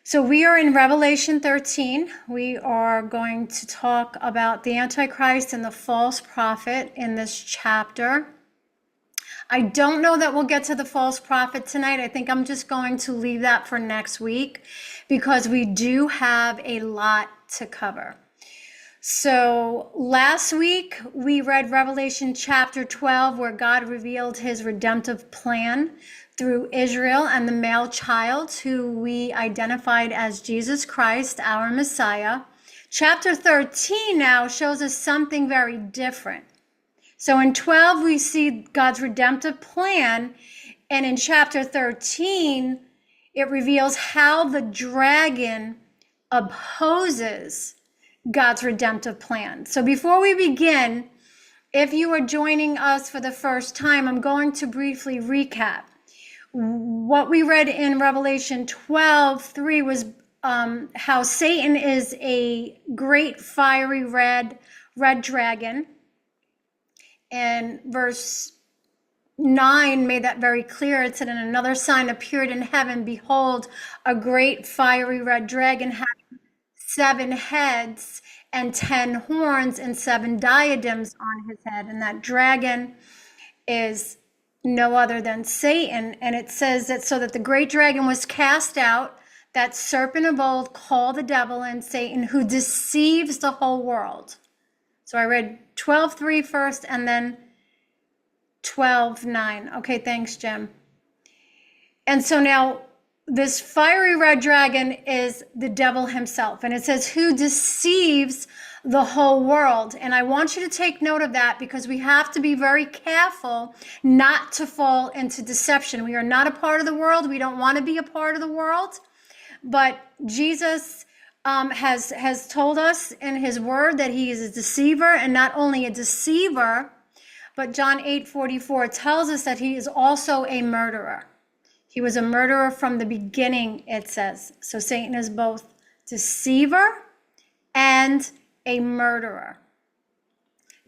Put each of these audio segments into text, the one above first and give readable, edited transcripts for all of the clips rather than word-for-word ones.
So we are in Revelation 13. We are going to talk about the Antichrist and the false prophet in this chapter. I don't know that we'll get to the false prophet tonight. I think I'm just going to leave that for next week because we do have a lot to cover. So last week we read Revelation chapter 12, where God revealed his redemptive plan through Israel and the male child, who we identified as Jesus Christ, our Messiah. Chapter 13 now shows us something very different. So in 12, we see God's redemptive plan, and in chapter 13, it reveals how the dragon opposes God's redemptive plan. So before we begin, if you are joining us for the first time, I'm going to briefly recap. What we read in Revelation 12:3 was how Satan is a great fiery red dragon. And verse 9 made that very clear. It said, "And another sign appeared in heaven. Behold, a great fiery red dragon having 7 heads and 10 horns and 7 diadems on his head." And that dragon is no other than Satan. And it says that so that the great dragon was cast out, that serpent of old, called the devil and Satan, who deceives the whole world. So I read 12:3 first and then 12:9. Okay, thanks, Jim. And so now this fiery red dragon is the devil himself. And it says, who deceives the whole world. And I want you to take note of that, because we have to be very careful not to fall into deception. We are not a part of the world. We don't want to be a part of the world. But Jesus has told us in his word that he is a deceiver, and not only a deceiver, but John 8:44 tells us that he is also a murderer. He was a murderer from the beginning, it says. So Satan is both deceiver and a murderer.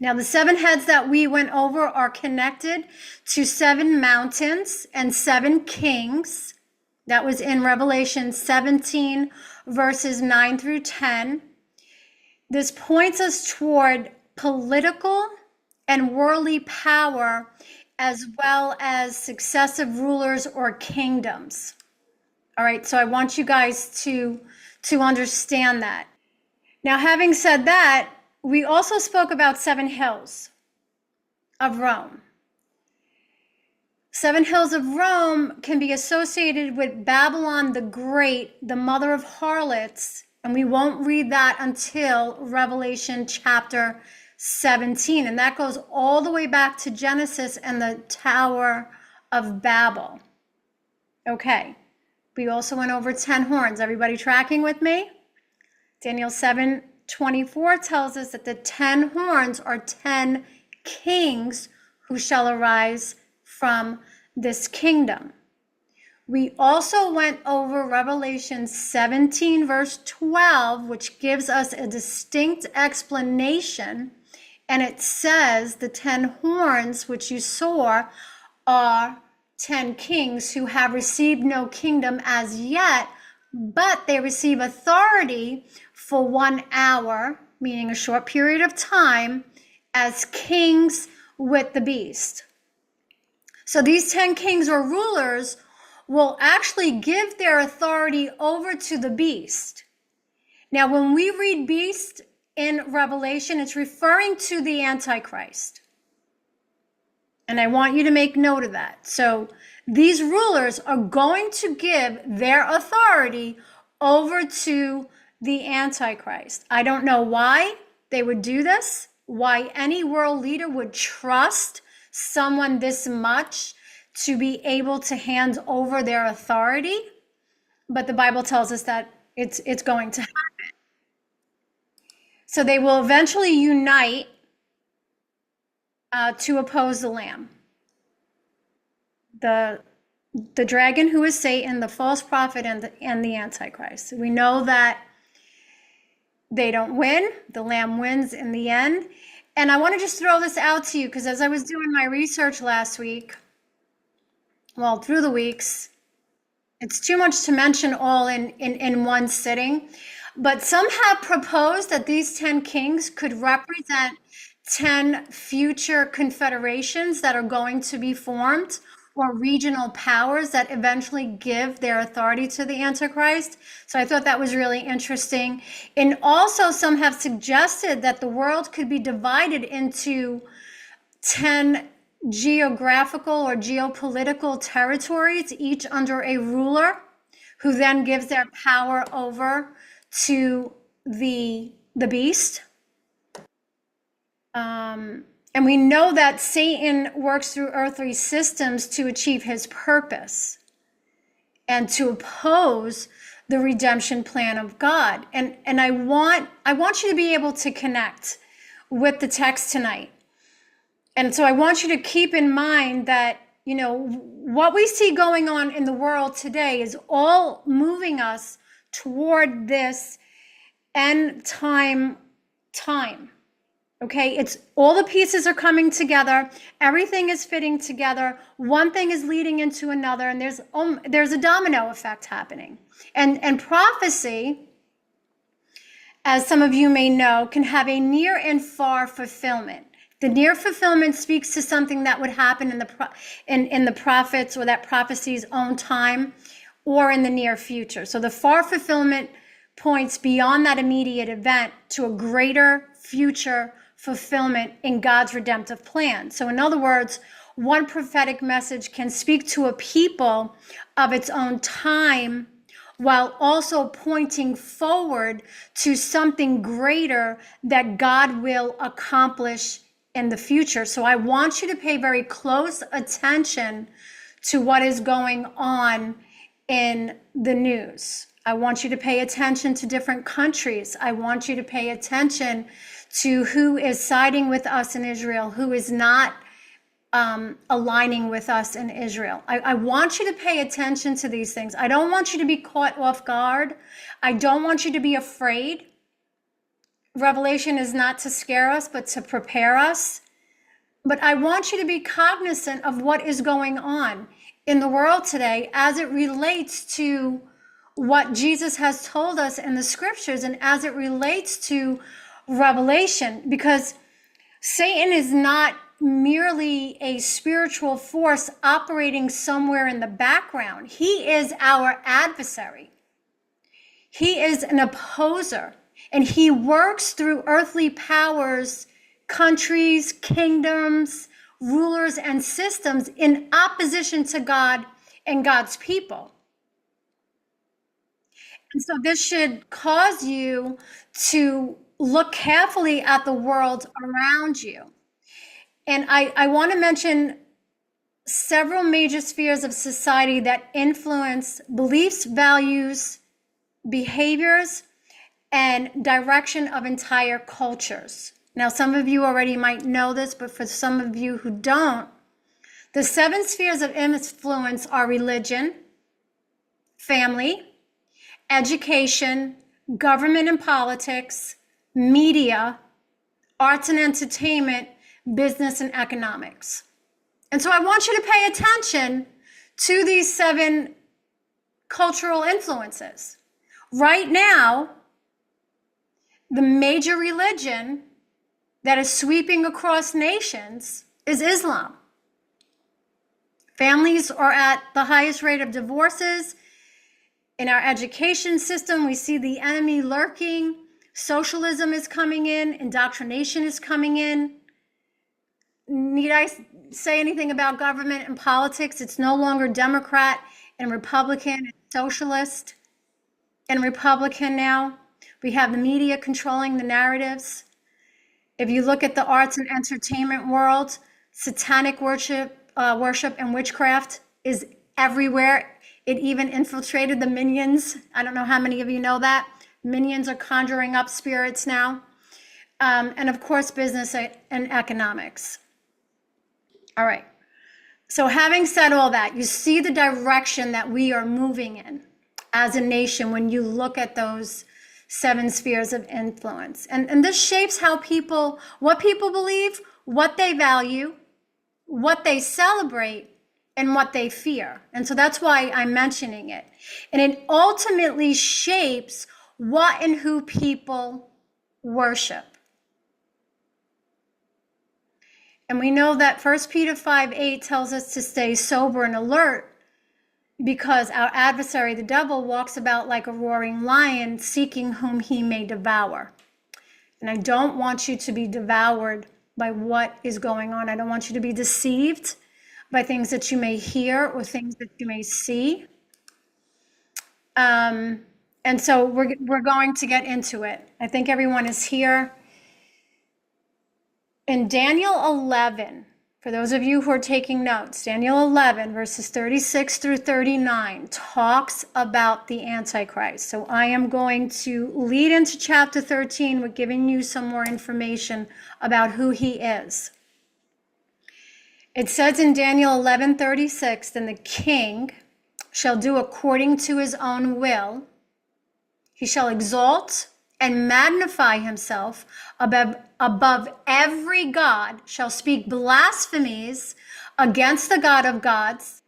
Now, the 7 heads that we went over are connected to 7 mountains and 7 kings. That was in Revelation 17, verses 9 through 10. This points us toward political and worldly power, as well as successive rulers or kingdoms. All right, so I want you guys to understand that. Now, having said that, we also spoke about 7 hills of Rome. 7 hills of Rome can be associated with Babylon the Great, the mother of harlots, and we won't read that until Revelation chapter 17, and that goes all the way back to Genesis and the Tower of Babel. Okay, we also went over 10 horns. Everybody tracking with me? Daniel 7:24 tells us that the 10 horns are 10 kings who shall arise from this kingdom. We also went over Revelation 17, verse 12, which gives us a distinct explanation. And it says the 10 horns, which you saw, are 10 kings who have received no kingdom as yet, but they receive authority for 1 hour, meaning a short period of time, as kings with the beast. So these 10 kings or rulers will actually give their authority over to the beast. Now, when we read beast in Revelation, it's referring to the Antichrist. And I want you to make note of that. So these rulers are going to give their authority over to the Antichrist. I don't know why they would do this, why any world leader would trust someone this much to be able to hand over their authority, but the Bible tells us that it's going to happen. So they will eventually unite to oppose the Lamb. The dragon, who is Satan, the false prophet, and the Antichrist. We know that they don't win. The Lamb wins in the end. And I want to just throw this out to you, because as I was doing my research last week, well, through the weeks, It's too much to mention all in one sitting. But some have proposed that these 10 kings could represent 10 future confederations that are going to be formed, or regional powers that eventually give their authority to the Antichrist. So I thought that was really interesting. And also, some have suggested that the world could be divided into 10 geographical or geopolitical territories, each under a ruler who then gives their power over to the beast. And we know that Satan works through earthly systems to achieve his purpose and to oppose the redemption plan of God. And I want you to be able to connect with the text tonight. And so I want you to keep in mind that, you know, what we see going on in the world today is all moving us toward this end time. Okay, it's all the pieces are coming together. Everything is fitting together. One thing is leading into another, and there's a domino effect happening. And prophecy, as some of you may know, can have a near and far fulfillment. The near fulfillment speaks to something that would happen in the prophets or that prophecy's own time, or in the near future. So the far fulfillment points beyond that immediate event to a greater future fulfillment in God's redemptive plan. So in other words, one prophetic message can speak to a people of its own time while also pointing forward to something greater that God will accomplish in the future. So I want you to pay very close attention to what is going on in the news. I want you to pay attention to different countries. I want you to pay attention to who is siding with us in Israel, who is not aligning with us in Israel. I want you to pay attention to these things. I don't want you to be caught off guard. I don't want you to be afraid. Revelation is not to scare us, but to prepare us. But I want you to be cognizant of what is going on in the world today as it relates to what Jesus has told us in the scriptures and as it relates to Revelation, because Satan is not merely a spiritual force operating somewhere in the background. He is our adversary. He is an opposer, and he works through earthly powers, countries, kingdoms, rulers, and systems in opposition to God and God's people. And so this should cause you to look carefully at the world around you. And I want to mention several major spheres of society that influence beliefs, values, behaviors, and direction of entire cultures. Now, some of you already might know this, but for some of you who don't, the 7 spheres of influence are religion, family, education, government and politics, media, arts and entertainment, business and economics. And so I want you to pay attention to these 7 cultural influences. Right now, the major religion that is sweeping across nations is Islam. Families are at the highest rate of divorces. In our education system, we see the enemy lurking. Socialism is coming in. Indoctrination is coming in. Need I say anything about government and politics? It's no longer Democrat and Republican and socialist and Republican now. We have the media controlling the narratives. If you look at the arts and entertainment world, satanic worship and witchcraft is everywhere. It even infiltrated the minions. I don't know how many of you know that. Minions are conjuring up spirits now. And of course, business and economics. All right. So having said all that, you see the direction that we are moving in as a nation when you look at those 7 spheres of influence. And this shapes what people believe, what they value, what they celebrate, and what they fear. And so that's why I'm mentioning it. And it ultimately shapes what and who people worship. And we know that 1 Peter 5:8 tells us to stay sober and alert, because our adversary, the devil, walks about like a roaring lion, seeking whom he may devour. And I don't want you to be devoured by what is going on. I don't want you to be deceived by things that you may hear or things that you may see. And so we're going to get into it. I think everyone is here. In Daniel 11, for those of you who are taking notes, Daniel 11, verses 36 through 39, talks about the Antichrist. So I am going to lead into chapter 13 with giving you some more information about who he is. It says in Daniel 11:36, then the king shall do according to his own will. He shall exalt and magnify himself above every god, shall speak blasphemies against the God of gods,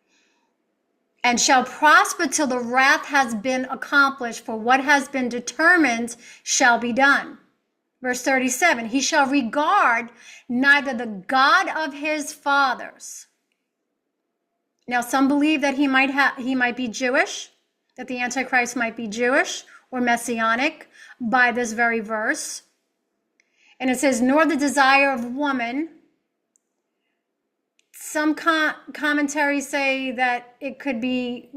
and shall prosper till the wrath has been accomplished, for what has been determined shall be done. Verse 37, he shall regard neither the God of his fathers. Now, some believe that he might be Jewish, that the Antichrist might be Jewish or Messianic by this very verse. And it says, nor the desire of woman. Some commentaries say that it could be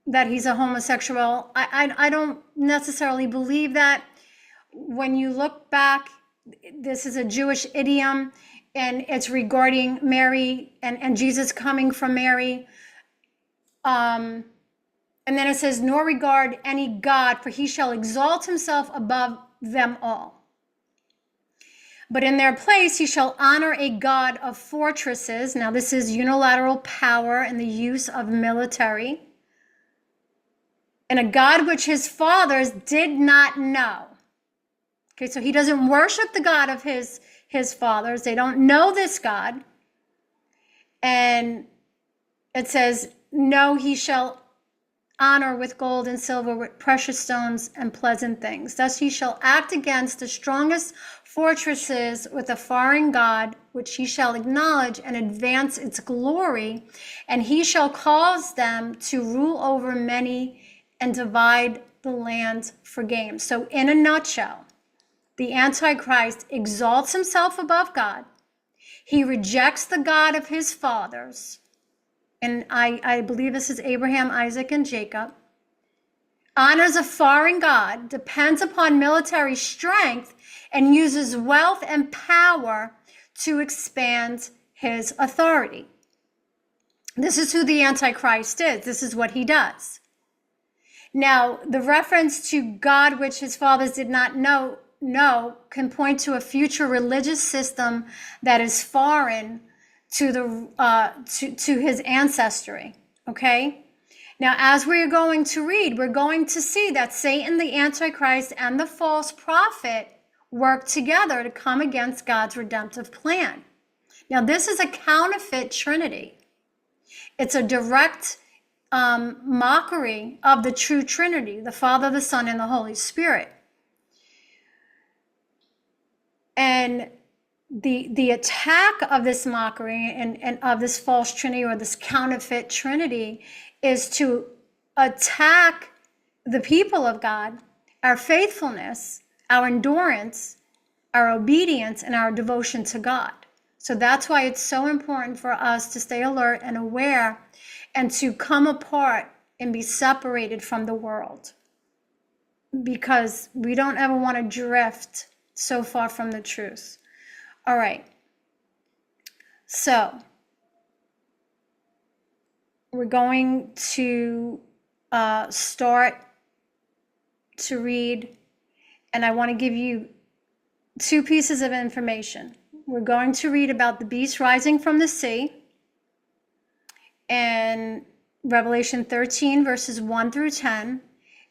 that he's a homosexual. I don't necessarily believe that. When you look back, this is a Jewish idiom, and it's regarding Mary and Jesus coming from Mary. And then it says, nor regard any God, for he shall exalt himself above them all. But in their place, he shall honor a God of fortresses. Now, this is unilateral power and the use of military. And a God which his fathers did not know. Okay, so he doesn't worship the God of his fathers. They don't know this God. And it says, no, he shall honor with gold and silver, with precious stones and pleasant things. Thus he shall act against the strongest fortresses with a foreign God, which he shall acknowledge and advance its glory. And he shall cause them to rule over many and divide the land for gain. So in a nutshell, the Antichrist exalts himself above God. He rejects the God of his fathers. And I believe this is Abraham, Isaac, and Jacob. Honors a foreign God, depends upon military strength, and uses wealth and power to expand his authority. This is who the Antichrist is. This is what he does. Now, the reference to God which his fathers did not know can point to a future religious system that is foreign to to his ancestry. Okay, now as we're going to read, we're going to see that Satan, the Antichrist, and the false prophet work together to come against God's redemptive plan. Now, this is a counterfeit Trinity. It's a direct mockery of the true Trinity, the Father, the Son, and the Holy Spirit. And the attack of this mockery and of this false Trinity, or this counterfeit Trinity, is to attack the people of God, our faithfulness, our endurance, our obedience, and our devotion to God. So that's why it's so important for us to stay alert and aware, and to come apart and be separated from the world, because we don't ever want to drift so far from the truth. All right, so we're going to start to read, and I want to give you two pieces of information. We're going to read about the beast rising from the sea in Revelation 13, verses 1 through 10,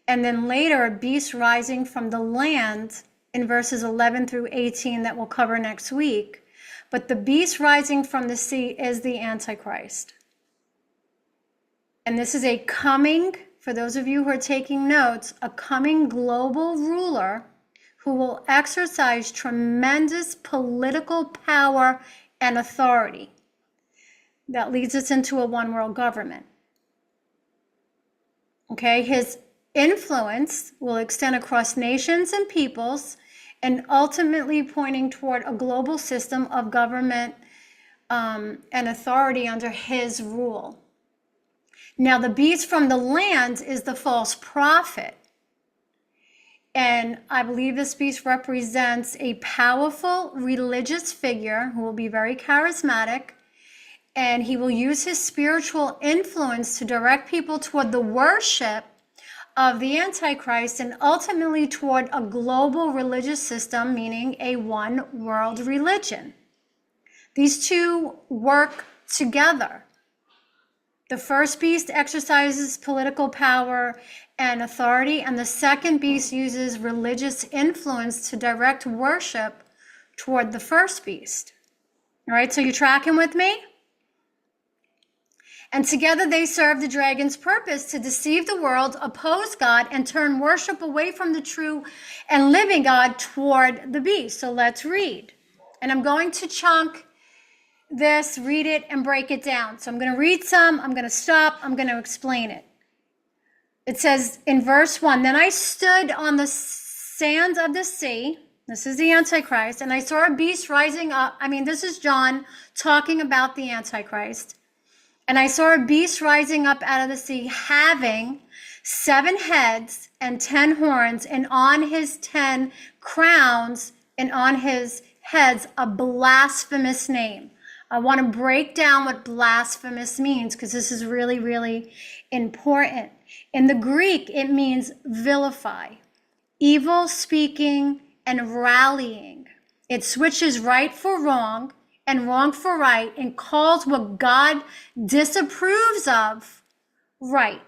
and then later a beast rising from the land in verses 11 through 18 that we'll cover next week. But the beast rising from the sea is the Antichrist. And this is a coming, for those of you who are taking notes, a coming global ruler who will exercise tremendous political power and authority. That leads us into a one world government. Okay, his influence will extend across nations and peoples, and ultimately pointing toward a global system of government and authority under his rule. Now, the beast from the land is the false prophet. And I believe this beast represents a powerful religious figure who will be very charismatic, and he will use his spiritual influence to direct people toward the worship of the Antichrist and ultimately toward a global religious system, meaning a one world religion. These two work together. The first beast exercises political power and authority, and the second beast uses religious influence to direct worship toward the first beast. All right, so you're tracking with me? And together they serve the dragon's purpose to deceive the world, oppose God, and turn worship away from the true and living God toward the beast. So let's read. And I'm going to chunk this, read it, and break it down. So I'm going to read some, I'm going to stop, I'm going to explain it. It says in verse 1, "Then I stood on the sands of the sea," this is the Antichrist, "and I saw a beast rising up." This is John talking about the Antichrist. "And I saw a beast rising up out of the sea, having 7 heads and 10 horns, and on his 10 crowns, and on his heads a blasphemous name." I want to break down what blasphemous means because this is really, really important. In the Greek, it means vilify, evil speaking, and rallying. It switches right for wrong and wrong for right and calls what God disapproves of right.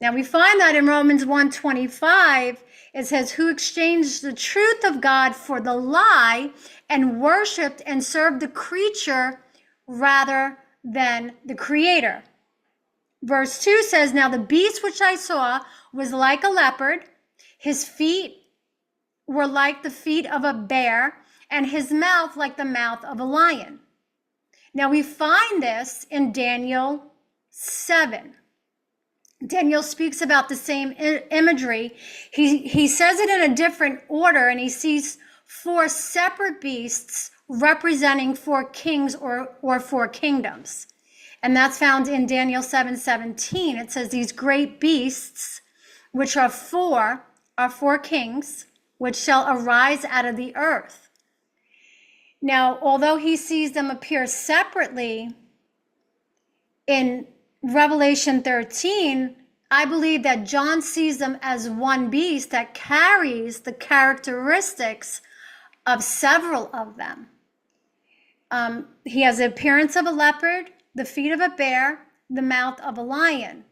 Now we find that in Romans 1:25, it says, "Who exchanged the truth of God for the lie and worshiped and served the creature rather than the creator." Verse 2 says, "Now the beast which I saw was like a leopard. His feet were like the feet of a bear, and his mouth like the mouth of a lion." Now we find this in Daniel 7. Daniel speaks about the same imagery. He says it in a different order, and he sees 4 separate beasts representing 4 kings or 4 kingdoms. And that's found in Daniel 7:17. It says, "These great beasts, which are 4 kings, which shall arise out of the earth." Now, although he sees them appear separately in Revelation 13, I believe that John sees them as one beast that carries the characteristics of several of them. He has the appearance of a leopard, the feet of a bear, the mouth of a lion.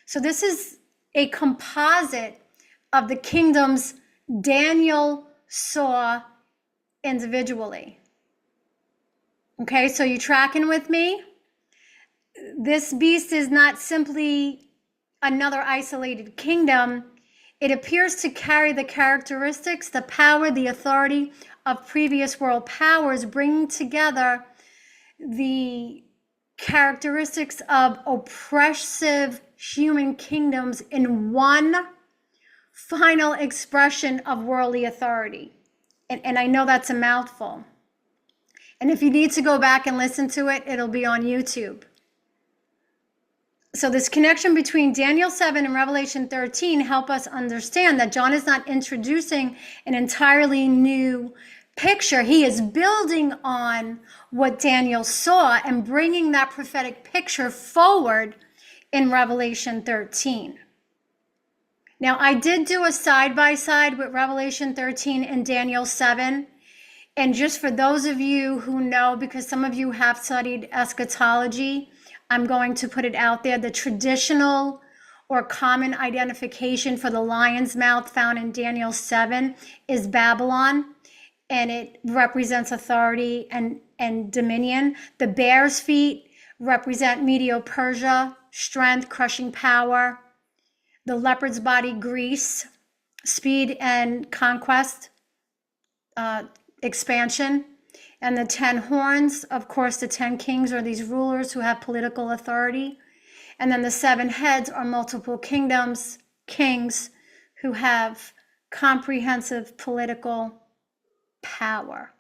So this is a composite of the kingdoms Daniel saw individually. Okay, so you tracking with me? This beast is not simply another isolated kingdom. It appears to carry the characteristics, the power, the authority of previous world powers, bringing together the characteristics of oppressive human kingdoms in one final expression of worldly authority. And I know that's a mouthful. And if you need to go back and listen to it, it'll be on YouTube. So this connection between Daniel 7 and Revelation 13 help us understand that John is not introducing an entirely new picture. He is building on what Daniel saw and bringing that prophetic picture forward in Revelation 13. Now, I did do a side-by-side with Revelation 13 and Daniel 7. And just for those of you who know, because some of you have studied eschatology, I'm going to put it out there. The traditional or common identification for the lion's mouth found in Daniel 7 is Babylon, and it represents authority and dominion. The bear's feet represent Medo-Persia, strength, crushing power. The leopard's body, Greece, speed and conquest, expansion. And the 10 horns, of course, the 10 kings are these rulers who have political authority. And then the 7 heads are multiple kingdoms, kings who have comprehensive political power.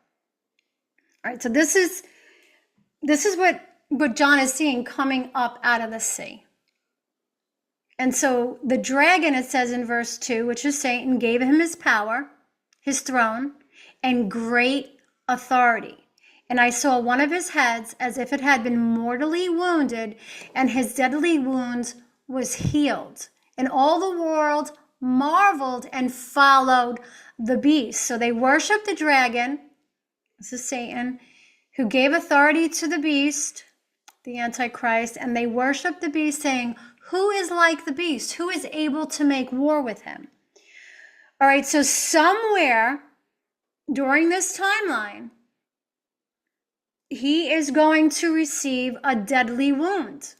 All right, so this is what John is seeing coming up out of the sea. And so the dragon, it says in verse 2, which is Satan, gave him his power, his throne, and great authority. And I saw one of his heads as if it had been mortally wounded, and his deadly wound was healed. And all the world marveled and followed the beast. So they worshiped the dragon, this is Satan, who gave authority to the beast, the Antichrist, and they worshiped the beast, saying, who is like the beast? Who is able to make war with him? All right, so somewhere during this timeline, he is going to receive a deadly wound.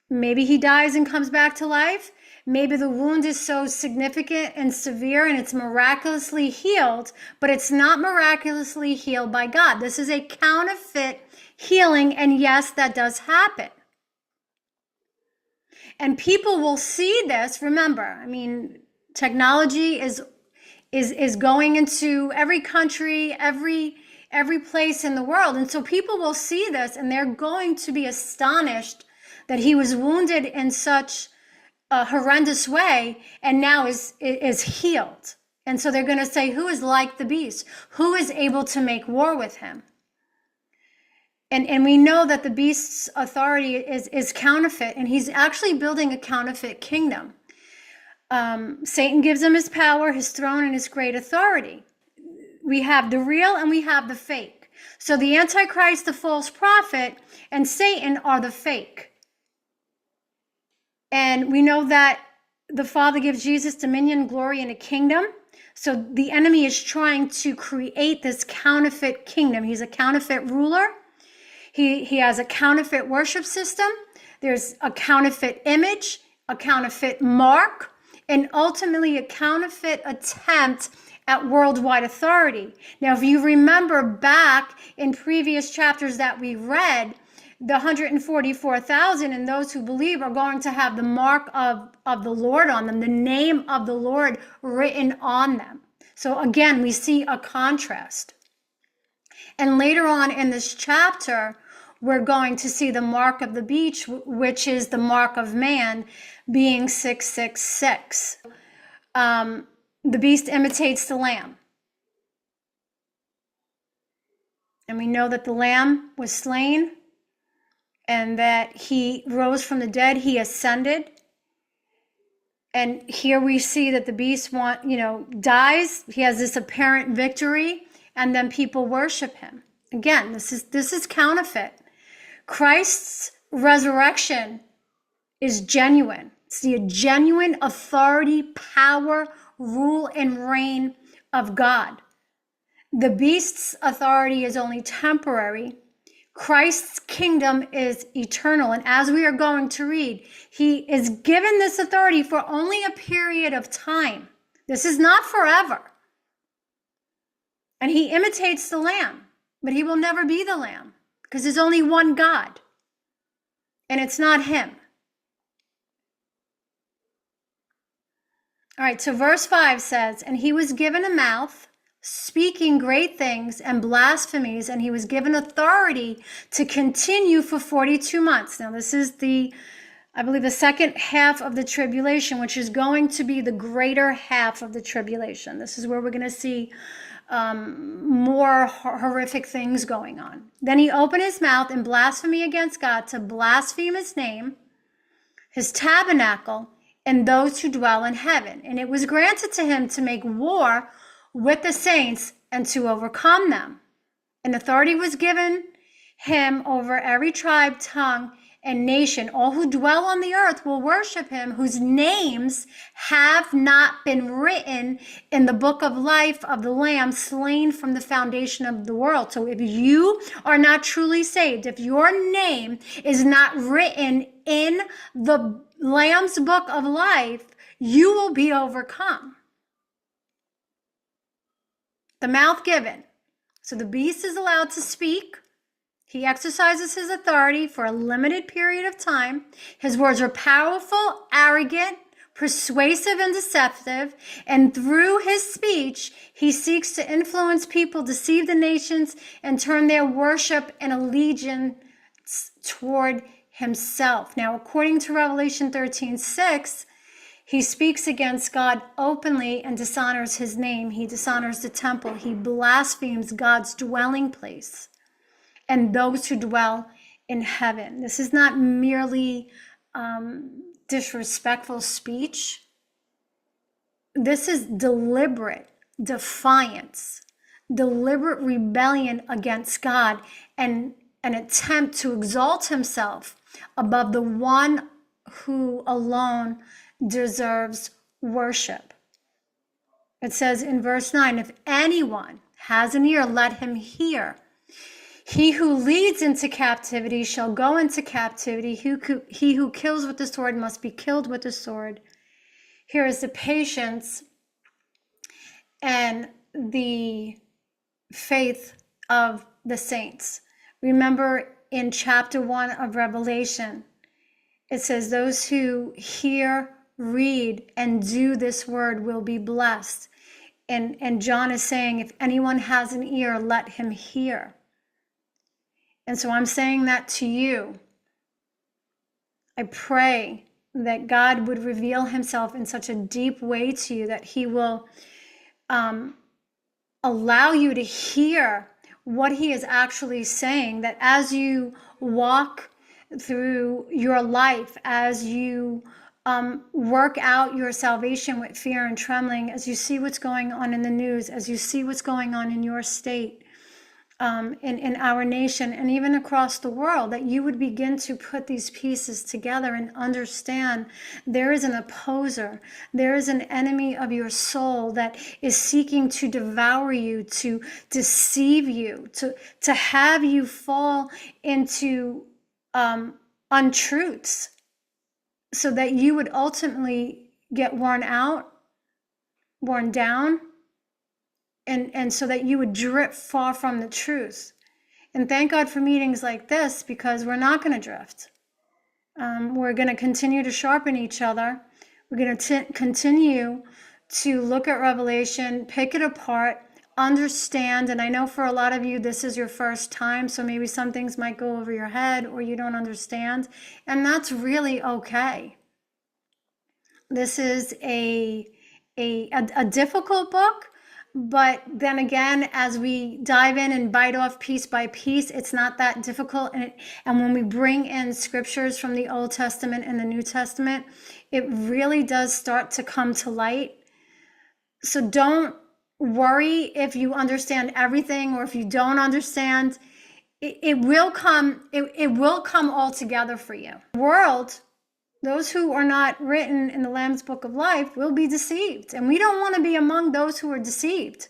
Maybe he dies and comes back to life. Maybe the wound is so significant and severe and it's miraculously healed, but it's not miraculously healed by God. This is a counterfeit healing, and yes, that does happen. And people will see this. Remember, I mean, technology is going into every country, every place in the world. And so people will see this and they're going to be astonished that he was wounded in such a horrendous way and now is healed. And so they're going to say, who is like the beast? Who is able to make war with him? And we know that the beast's authority is counterfeit, and he's actually building a counterfeit kingdom. Satan gives him his power, his throne, and his great authority. We have the real and we have the fake. So the Antichrist, the false prophet, and Satan are the fake. And we know that the Father gives Jesus dominion, glory, and a kingdom. So the enemy is trying to create this counterfeit kingdom. He's a counterfeit ruler. He has a counterfeit worship system. There's a counterfeit image, a counterfeit mark, and ultimately a counterfeit attempt at worldwide authority. Now, if you remember back in previous chapters that we read, the 144,000 and those who believe are going to have the mark of the Lord on them, the name of the Lord written on them. So again, we see a contrast. And later on in this chapter, we're going to see the mark of the beast, which is the mark of man, being 666. The beast imitates the lamb. And we know that the lamb was slain and that he rose from the dead, he ascended. And here we see that the beast dies. He has this apparent victory, and then people worship him. Again, this is counterfeit. Christ's resurrection is genuine. It's the genuine authority, power, rule, and reign of God. The beast's authority is only temporary. Christ's kingdom is eternal. And as we are going to read, he is given this authority for only a period of time. This is not forever. And he imitates the lamb, but he will never be the lamb because there's only one God, and it's not him. All right, so verse 5 says, and he was given a mouth, speaking great things and blasphemies, and he was given authority to continue for 42 months. Now, this is I believe the second half of the tribulation, which is going to be the greater half of the tribulation. This is where we're going to see more horrific things going on. Then he opened his mouth in blasphemy against God to blaspheme his name, his tabernacle, and those who dwell in heaven. And it was granted to him to make war with the saints and to overcome them. And authority was given him over every tribe, tongue, and nation. All who dwell on the earth will worship him, whose names have not been written in the book of life of the Lamb slain from the foundation of the world. So if you are not truly saved, if your name is not written in the Lamb's book of life, you will be overcome. The mouth given. So the beast is allowed to speak. He exercises his authority for a limited period of time. His words are powerful, arrogant, persuasive, and deceptive. And through his speech, he seeks to influence people, deceive the nations, and turn their worship and allegiance toward himself. Now, according to Revelation 13:6, he speaks against God openly and dishonors his name. He dishonors the temple. He blasphemes God's dwelling place and those who dwell in heaven. This is not merely disrespectful speech. This is deliberate defiance, deliberate rebellion against God, and an attempt to exalt himself above the one who alone deserves worship. It says in verse 9, if anyone has an ear, let him hear. He who leads into captivity shall go into captivity. He who kills with the sword must be killed with the sword. Here is the patience and the faith of the saints. Remember in chapter 1 of Revelation, it says those who hear, read, and do this word will be blessed. And John is saying, if anyone has an ear, let him hear. And so I'm saying that to you. I pray that God would reveal himself in such a deep way to you that he will allow you to hear what he is actually saying, that as you walk through your life, as you work out your salvation with fear and trembling, as you see what's going on in the news, as you see what's going on in your state, in our nation, and even across the world, that you would begin to put these pieces together and understand there is an opposer, there is an enemy of your soul that is seeking to devour you, to deceive you, to have you fall into untruths, so that you would ultimately get worn out, worn down, and so that you would drift far from the truth. And thank God for meetings like this, because we're not going to drift. We're going to continue to sharpen each other. We're going to continue to look at Revelation, pick it apart, understand. And I know for a lot of you, this is your first time, so maybe some things might go over your head or you don't understand. And that's really okay. This is a difficult book. But then again, as we dive in and bite off piece by piece, it's not that difficult. And when we bring in scriptures from the Old Testament and the New Testament, it really does start to come to light. So don't worry if you understand everything or if you don't understand. It will come. It will come all together for you. The world, those who are not written in the Lamb's Book of Life, will be deceived. And we don't want to be among those who are deceived.